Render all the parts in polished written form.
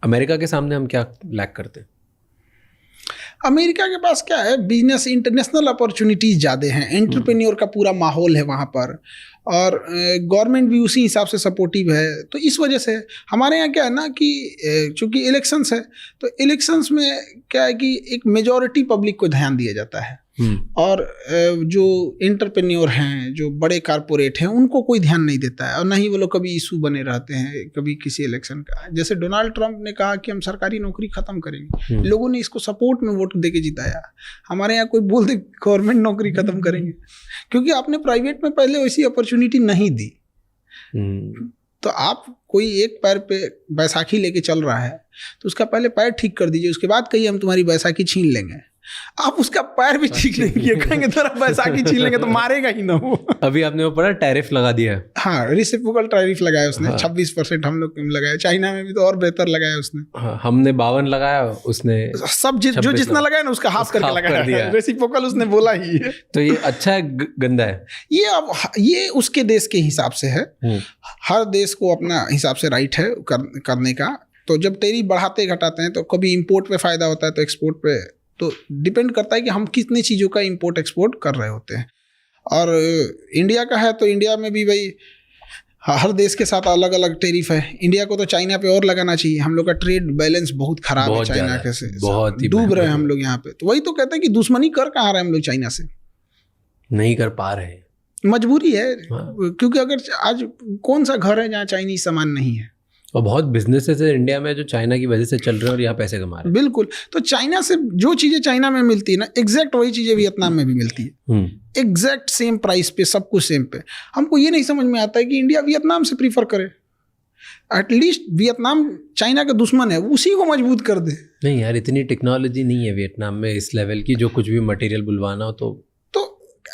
America के सामने हम क्या लैक करते हैं? अमेरिका के पास क्या है, बिजनेस इंटरनेशनल अपॉर्चुनिटीज ज़्यादा हैं, एंटरप्रेन्योर का पूरा माहौल है वहाँ पर, और गवर्नमेंट भी उसी हिसाब से सपोर्टिव है। तो इस वजह से हमारे यहाँ क्या है ना कि चूंकि इलेक्शंस है, तो इलेक्शंस में क्या है कि एक मेजॉरिटी पब्लिक को ध्यान दिया जाता है, और जो एंटरप्रेन्योर हैं, जो बड़े कारपोरेट हैं, उनको कोई ध्यान नहीं देता है, और ना ही वो लोग कभी इशू बने रहते हैं कभी किसी इलेक्शन का। जैसे डोनाल्ड ट्रंप ने कहा कि हम सरकारी नौकरी खत्म करेंगे, लोगों ने इसको सपोर्ट में वोट दे के जिताया। हमारे यहाँ कोई बोल दे गवर्नमेंट नौकरी खत्म करेंगे, क्योंकि आपने प्राइवेट में पहले वैसी अपॉर्चुनिटी नहीं दी। तो आप कोई एक पैर पे बैसाखी लेके चल रहा है, तो उसका पहले पैर ठीक कर दीजिए, उसके बाद कहिए हम तुम्हारी बैसाखी छीन लेंगे। आप उसका पैर भी ठीक नहीं किए, कहेंगे तेरा बैसाखी छीन लेंगे, तो मारेगा ही ना वो। अभी आपने वो पढ़ा, टैरिफ लगा दिया है। हाँ, रेसिप्रोकल टैरिफ लगाया उसने। हाँ। 26% हम लोग लगाया, चाइना में भी तो और बेहतर लगाया उसने। हाँ, हमने 52 लगाया, उसने सब जो जितना लगाया ना उसका हाफ करके लगाया। रेसिप्रोकल उसने बोला ही है। तो ये अच्छा है गंदा है? ये उसके देश के हिसाब से है, हर देश को अपना हिसाब से राइट है करने का। तो जब टैरिफ बढ़ाते घटाते हैं, तो कभी इम्पोर्ट पे फायदा होता है, तो एक्सपोर्ट पे, तो डिपेंड करता है कि हम कितनी चीज़ों का इंपोर्ट एक्सपोर्ट कर रहे होते हैं। और इंडिया का है तो इंडिया में भी भाई हर देश के साथ अलग अलग टैरिफ है। इंडिया को तो चाइना पे और लगाना चाहिए। हम लोग का ट्रेड बैलेंस बहुत खराब है चाइना के से, बहुत ही डूब रहे हैं हम लोग यहाँ पे। तो वही तो कहते हैं कि दुश्मनी कर कहाँ रहे हैं हम लोग चाइना से, नहीं कर पा रहे हैं, मजबूरी है। क्योंकि अगर आज कौन सा घर है जहाँ चाइनीज सामान नहीं है, और बहुत बिजनेसेस है इंडिया में जो चाइना की वजह से चल रहे हैं और यहाँ पैसे कमा रहे हैं। बिल्कुल। तो चाइना से जो चीज़ें चाइना में मिलती है ना, एग्जैक्ट वही चीज़ें वियतनाम में भी मिलती है, एग्जैक्ट सेम प्राइस पे, सब कुछ सेम पे। हमको ये नहीं समझ में आता है कि इंडिया वियतनाम से प्रीफर करे। एटलीस्ट वियतनाम चाइना का दुश्मन है, उसी को मजबूत कर दे। नहीं यार, इतनी टेक्नोलॉजी नहीं है वियतनाम में इस लेवल की, जो कुछ भी मटेरियल बुलवाना हो तो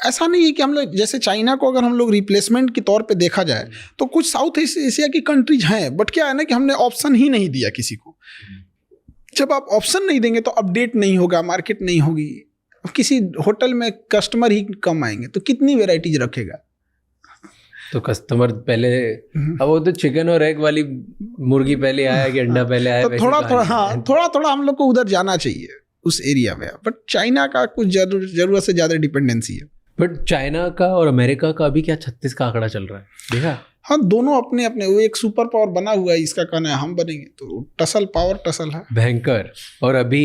ऐसा नहीं है कि हम लोग जैसे चाइना को अगर हम लोग रिप्लेसमेंट के तौर पे देखा जाए, तो कुछ साउथ एशिया की कंट्रीज हैं, बट क्या है ना कि हमने ऑप्शन ही नहीं दिया किसी को। जब आप ऑप्शन नहीं देंगे तो अपडेट नहीं होगा, मार्केट नहीं होगी। किसी होटल में कस्टमर ही कम आएंगे तो कितनी वेराइटीज रखेगा। तो कस्टमर पहले, अब वो तो चिकन और एग वाली मुर्गी पहले आया कि अंडा पहले आया, तो थोड़ा हम लोग को उधर जाना चाहिए उस एरिया में। बट चाइना का कुछ जरूरत से ज़्यादा डिपेंडेंसी है। बट चाइना का और अमेरिका का अभी क्या 36 का आंकड़ा चल रहा है, देखा? हाँ, दोनों अपने अपने, वो एक सुपर पावर बना हुआ है, इसका कहना है हम बनेंगे, तो टसल है भयंकर। और अभी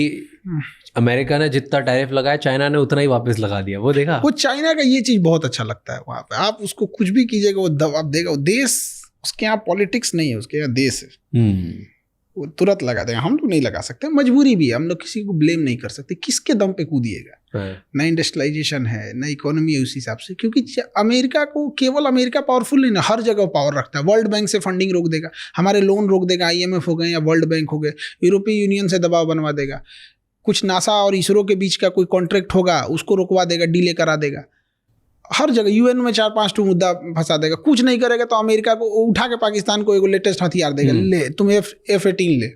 अमेरिका ने जितना टैरिफ लगाया, चाइना ने उतना ही वापस लगा दिया, वो देखा? वो चाइना का ये चीज़ बहुत अच्छा लगता है। वहाँ पे आप उसको कुछ भी कीजिएगा, वो दबाव देगा। वो देश, उसके यहाँ पॉलिटिक्स नहीं है, उसके यहाँ देश है। वो तुरंत लगा देगा। हम लोग नहीं लगा सकते, मजबूरी भी है। हम लोग किसी को ब्लेम नहीं कर सकते। किसके दम पे कूदिएगा? ना इंडस्ट्रियलाइजेशन है, ना इकोनॉमी है उस हिसाब से। क्योंकि अमेरिका को, केवल अमेरिका पावरफुल नहीं ना, हर जगह पावर रखता है। वर्ल्ड बैंक से फंडिंग रोक देगा, हमारे लोन रोक देगा, IMF हो गए या वर्ल्ड बैंक हो गए, यूरोपीय यूनियन से दबाव बनवा देगा। कुछ नासा और इसरो के बीच का कोई कॉन्ट्रैक्ट होगा, उसको रुकवा देगा, डिले करा देगा। हर जगह UN में 4-5 मुद्दा फंसा देगा। कुछ नहीं करेगा तो अमेरिका को उठा के पाकिस्तान को एक लेटेस्ट हथियार देगा, ले तुम F-18 ले।